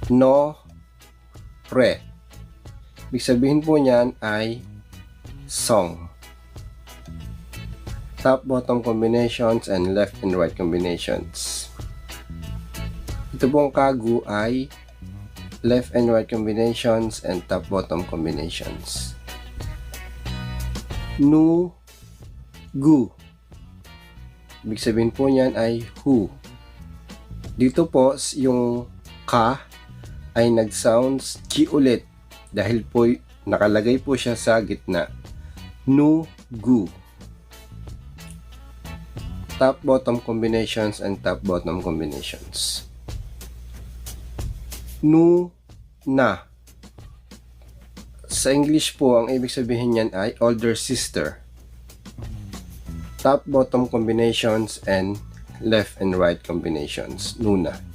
no, re. Ibig sabihin po niyan ay song. Top-bottom combinations and left and right combinations. Ito pong kagu ay left and right combinations and top-bottom combinations. Nu, gu. Ibig sabihin po niyan ay who. Dito po yung ka ay nag-sounds G ulit dahil po nakalagay po siya sa gitna. Nu, gu. Top-bottom combinations and top-bottom combinations. Nu, na. Sa English po, ang ibig sabihin niyan ay older sister. Top-bottom combinations and left and right combinations. Nuna.